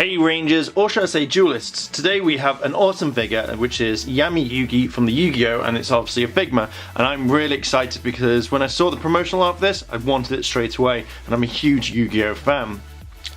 Hey Rangers, or should I say duelists. Today we have an awesome figure which is Yami Yugi from the Yu-Gi-Oh! And it's obviously a Figma, and I'm really excited because when I saw the promotional art for this, I wanted it straight away, and I'm a huge Yu-Gi-Oh! Fan.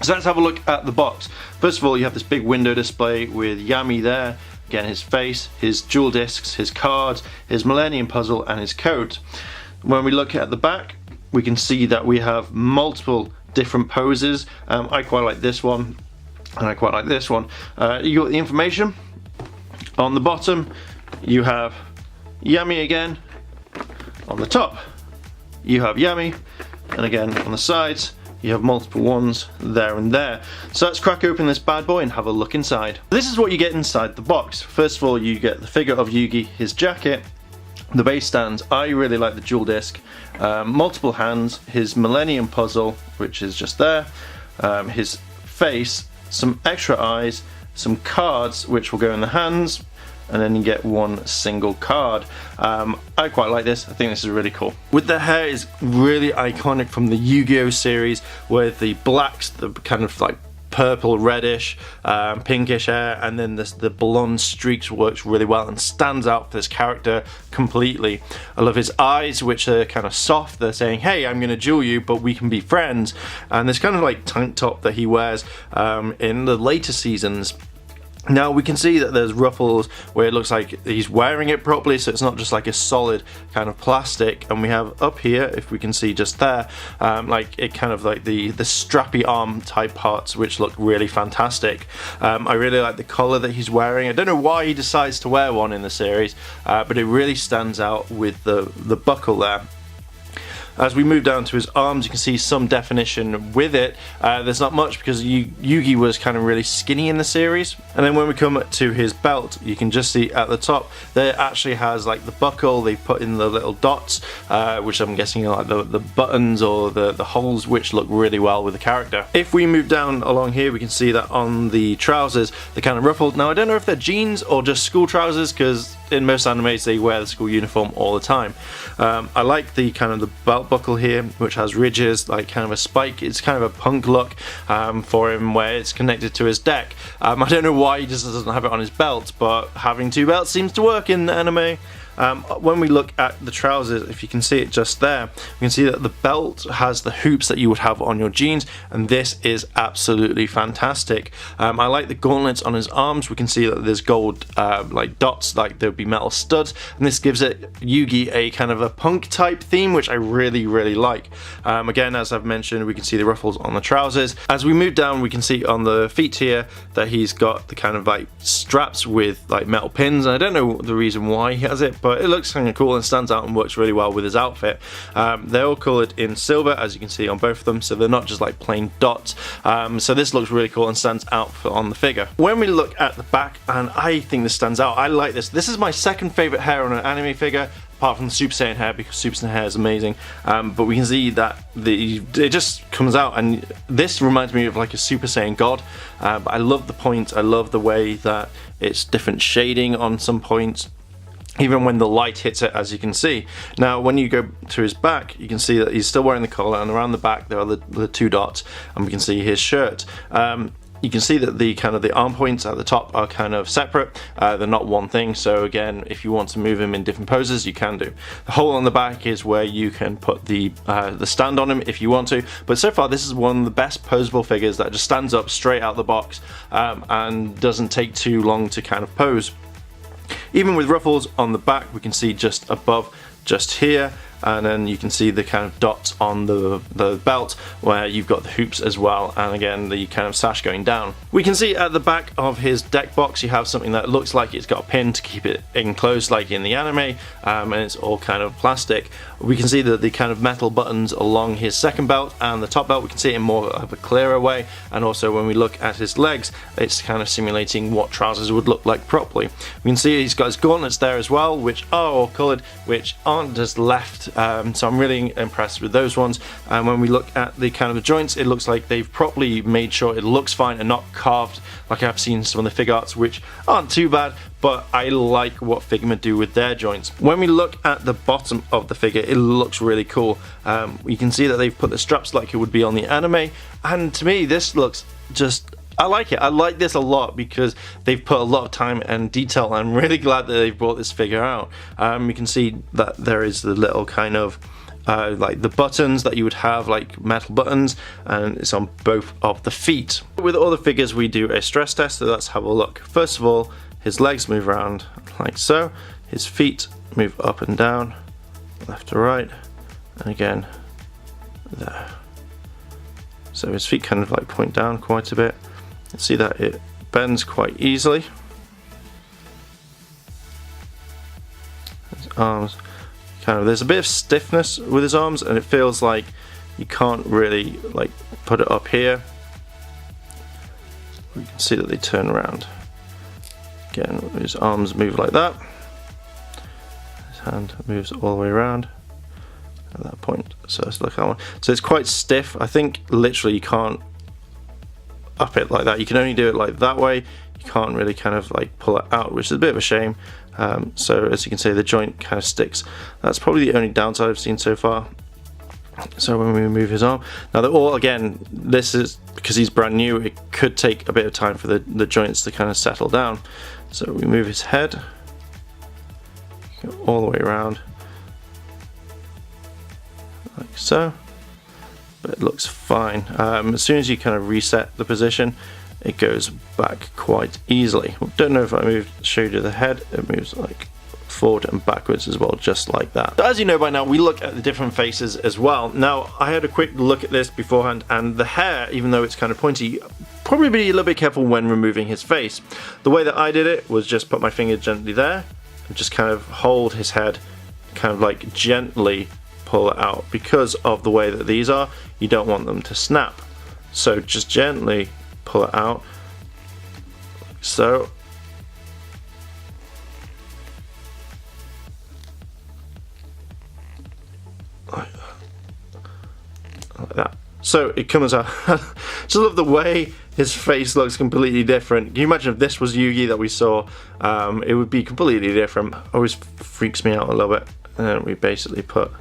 So let's have a look at the box. First of all, you have this big window display with Yami there, again his face, his jewel discs, his cards, his Millennium Puzzle and his coat. When we look at the back, we can see that we have multiple different poses. I quite like this one. And I quite like this one. You got the information. On the bottom, you have Yami again. On the top, you have Yami. And again, on the sides, you have multiple ones there and there. So let's crack open this bad boy and have a look inside. This is what you get inside the box. First of all, you get the figure of Yugi, his jacket, the base stands. I really like the jewel disc. Multiple hands, his Millennium Puzzle, which is just there. His face, some extra eyes, some cards which will go in the hands, and then you get one single card. I quite like this. I think this is really cool. With the hair is really iconic from the Yu-Gi-Oh! Series, with the blacks, the kind of like purple, reddish, pinkish hair, and then the blonde streaks works really well and stands out for this character completely. I love his eyes, which are kind of soft. They're saying, hey, I'm gonna duel you, but we can be friends. And this kind of like tank top that he wears in the later seasons. Now we can see that there's ruffles where it looks like he's wearing it properly, so it's not just like a solid kind of plastic. And we have up here, if we can see just there, like it kind of like the strappy arm type parts, which look really fantastic. I really like the collar that he's wearing. I don't know why he decides to wear one in the series, but it really stands out with the buckle there. As we move down to his arms, you can see some definition with it. There's not much because Yugi was kind of really skinny in the series. And then when we come to his belt, you can just see at the top, there actually has like the buckle. They put in the little dots, which I'm guessing are like the buttons or the holes, which look really well with the character. If we move down along here, we can see that on the trousers, they're kind of ruffled. Now I don't know if they're jeans or just school trousers, because in most animes they wear the school uniform all the time. I like the kind of the belt buckle here, which has ridges, like kind of a spike. It's kind of a punk look for him, where it's connected to his deck. I don't know why he just doesn't have it on his belt, but having two belts seems to work in the anime. When we look at the trousers, if you can see it just there, we can see that the belt has the hoops that you would have on your jeans, and this is absolutely fantastic. I like the gauntlets on his arms. We can see that there's gold like dots, like there would be metal studs, and this gives it Yugi a kind of a punk type theme, which I really like. Again, as I've mentioned, we can see the ruffles on the trousers. As we move down, we can see on the feet here that he's got the kind of like straps with like metal pins. I don't know the reason why he has it, but it looks kind of cool and stands out and works really well with his outfit. They're all coloured in silver, as you can see on both of them, so they're not just like plain dots. So this looks really cool and stands out on the figure. When we look at the back, and I think this stands out, I like this. This is my second favourite hair on an anime figure, apart from the Super Saiyan hair, because Super Saiyan hair is amazing. But we can see that it just comes out, and this reminds me of like a Super Saiyan god. But I love the points. I love the way that it's different shading on some points, even when the light hits it, as you can see. Now when you go to his back, you can see that he's still wearing the collar, and around the back there are the two dots, and we can see his shirt. You can see that the kind of the arm points at the top are kind of separate. They're not one thing, so again, if you want to move him in different poses, you can do. The hole on the back is where you can put the stand on him if you want to, but so far this is one of the best posable figures that just stands up straight out the box and doesn't take too long to kind of pose. Even with ruffles on the back, we can see just above, just here, and then you can see the kind of dots on the belt where you've got the hoops as well, and again the kind of sash going down. We can see at the back of his deck box you have something that looks like it's got a pin to keep it enclosed like in the anime, and it's all kind of plastic. We can see the kind of metal buttons along his second belt and the top belt. We can see it in more of a clearer way, and also when we look at his legs, it's kind of simulating what trousers would look like properly. We can see he's got his gauntlets there as well, which are all coloured, which aren't just left. So I'm really impressed with those ones. And when we look at the kind of the joints, it looks like they've properly made sure it looks fine and not carved like I've seen some of the fig arts, which aren't too bad, but I like what Figma do with their joints. When we look at the bottom of the figure, it looks really cool. You can see that they've put the straps like it would be on the anime, and to me this looks just I like it. I like this a lot because they've put a lot of time and detail. I'm really glad that they've brought this figure out. You can see that there is the little kind of like the buttons that you would have, like metal buttons, and it's on both of the feet. With all the figures we do a stress test, so let's have a look. First of all, his legs move around like so, his feet move up and down, left to right, and again there. So his feet kind of like point down quite a bit. You see that it bends quite easily. His arms, kind of, there's a bit of stiffness with his arms, and it feels like you can't really like put it up here. You can see that they turn around. Again, his arms move like that. His hand moves all the way around at that point. So let's look at that one. So it's quite stiff. I think literally you can't up it like that. You can only do it like that way. You can't really kind of like pull it out, which is a bit of a shame. So as you can see, the joint kind of sticks. That's probably the only downside I've seen so far. So when we move his arm, now they're all, again, this is because he's brand new, it could take a bit of time for the joints to kind of settle down. So we move his head, go all the way around like so, but it looks fine. As soon as you kind of reset the position, it goes back quite easily. Don't know if I showed you the head, it moves like forward and backwards as well, just like that. So as you know by now, we look at the different faces as well. Now, I had a quick look at this beforehand, and the hair, even though it's kind of pointy, probably be a little bit careful when removing his face. The way that I did it was just put my finger gently there and just kind of hold his head, kind of like gently pull it out. Because of the way that these are, you don't want them to snap. So just gently pull it out, like so. Like that. So it comes out. Just love the way his face looks completely different. Can you imagine if this was Yugi that we saw? It would be completely different. Always freaks me out a little bit. And then we basically put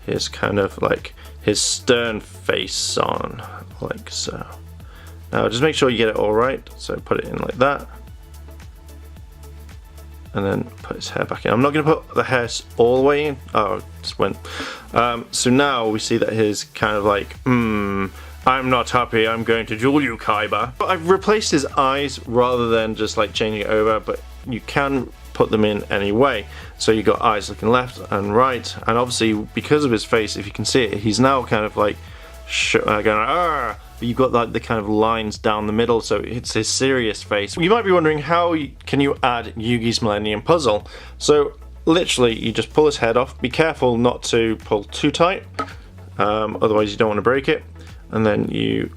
his kind of like his stern face on, like so. Now just make sure you get it all right. So put it in like that, and then put his hair back in. I'm not going to put the hair all the way in. Oh, it just went. So now we see that his kind of like, I'm not happy, I'm going to duel you, Kaiba. But I've replaced his eyes rather than just like changing it over, but you can put them in anyway. So you got eyes looking left and right, and obviously because of his face, if you can see it, he's now kind of like going, but you've got like the kind of lines down the middle, so it's his serious face. You might be wondering, how can you add Yugi's Millennium Puzzle? So literally you just pull his head off. Be careful not to pull too tight, otherwise you don't want to break it, and then you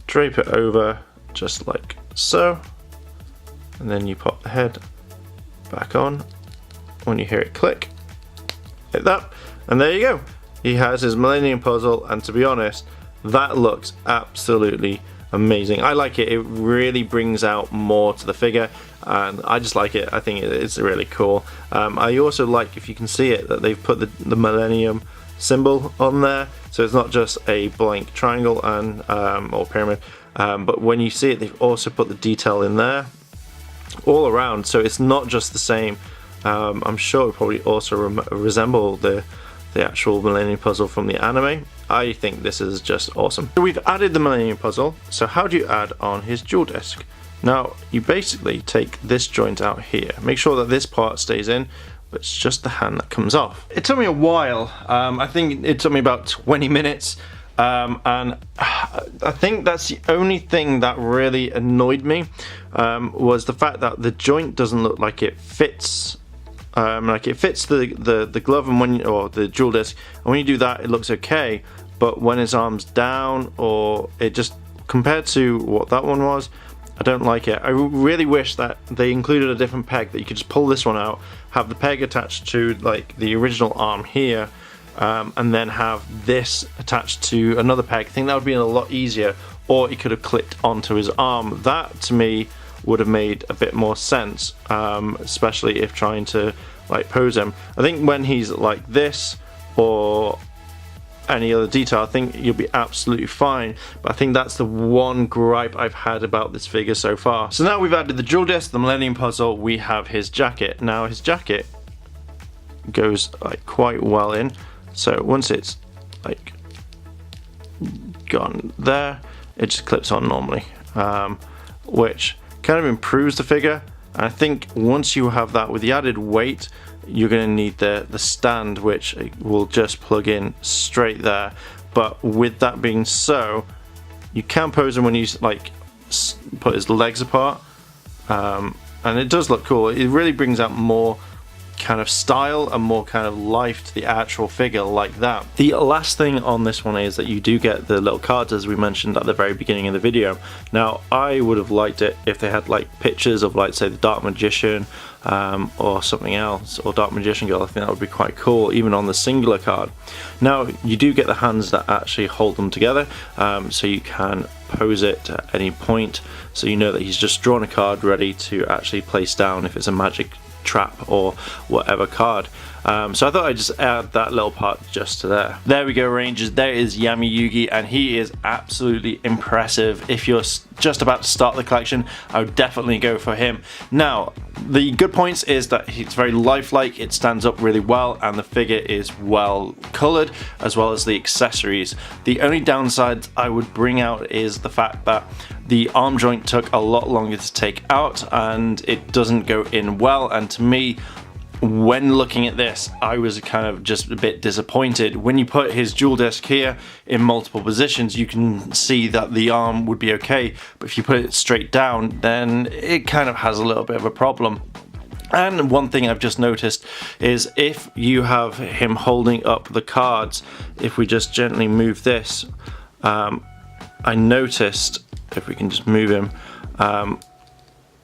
drape it over just like so, and then you pop the head back on when you hear it click, like that, and there you go. He has his Millennium Puzzle, and to be honest, that looks absolutely amazing. I like it. It really brings out more to the figure, and I just like it. I think it's really cool. I also like, if you can see it, that they've put the Millennium symbol on there, so it's not just a blank triangle and or pyramid, but when you see it, they've also put the detail in there all around, so it's not just the same. I'm sure it will probably also resemble the actual Millennium Puzzle from the anime. I think this is just awesome. So we've added the Millennium Puzzle, so how do you add on his dual disc? Now, you basically take this joint out here, make sure that this part stays in, but it's just the hand that comes off. It took me a while. I think it took me about 20 minutes, and I think that's the only thing that really annoyed me, was the fact that the joint doesn't look like it fits. Like it fits the glove and or the dual disc, and when you do that, it looks okay. But when his arm's down, or it just, compared to what that one was, I don't like it. I really wish that they included a different peg, that you could just pull this one out, have the peg attached to like the original arm here, and then have this attached to another peg. I think that would be a lot easier, or it could have clicked onto his arm. That to me would have made a bit more sense, especially if trying to like pose him. I think when he's like this, or any other detail, I think you'll be absolutely fine. But I think that's the one gripe I've had about this figure so far. So now we've added the jewel disc, the Millennium Puzzle, we have his jacket. Now his jacket goes like quite well in. So once it's like gone there, it just clips on normally, which kind of improves the figure. And I think once you have that with the added weight, you're going to need the stand, which will just plug in straight there. But with that being so, you can pose him when you like put his legs apart, and it does look cool. It really brings out more kind of style and more kind of life to the actual figure like that. The last thing on this one is that you do get the little cards, as we mentioned at the very beginning of the video. Now I would have liked it if they had like pictures of, like, say, the Dark Magician or something else, or Dark Magician Girl. I think that would be quite cool, even on the singular card. Now you do get the hands that actually hold them together, so you can pose it at any point, so you know that he's just drawn a card ready to actually place down if it's a magic trap or whatever card. So I thought I'd just add that little part just to there. There we go, Rangers. There is Yami Yugi, and he is absolutely impressive. If you're just about to start the collection, I would definitely go for him. Now, the good points is that he's very lifelike, it stands up really well, and the figure is well colored, as well as the accessories. The only downside I would bring out is the fact that the arm joint took a lot longer to take out, and it doesn't go in well. And to me, when looking at this, I was kind of just a bit disappointed. When you put his jewel disc here in multiple positions, you can see that the arm would be okay, but if you put it straight down, then it kind of has a little bit of a problem. And one thing I've just noticed is if you have him holding up the cards, if we just gently move this, I noticed, if we can just move him,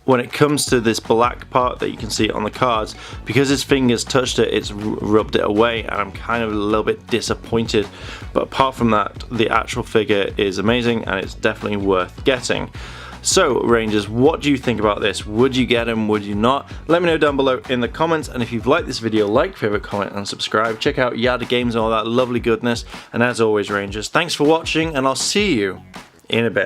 when it comes to this black part that you can see on the cards, because his fingers touched it, it's rubbed it away, and I'm kind of a little bit disappointed. But apart from that, the actual figure is amazing, and it's definitely worth getting. So Rangers, what do you think about this? Would you get him? Would you not? Let me know down below in the comments, and if you've liked this video, like, favorite, comment and subscribe. Check out Yada Games and all that lovely goodness, and as always, Rangers, thanks for watching, and I'll see you in a bit.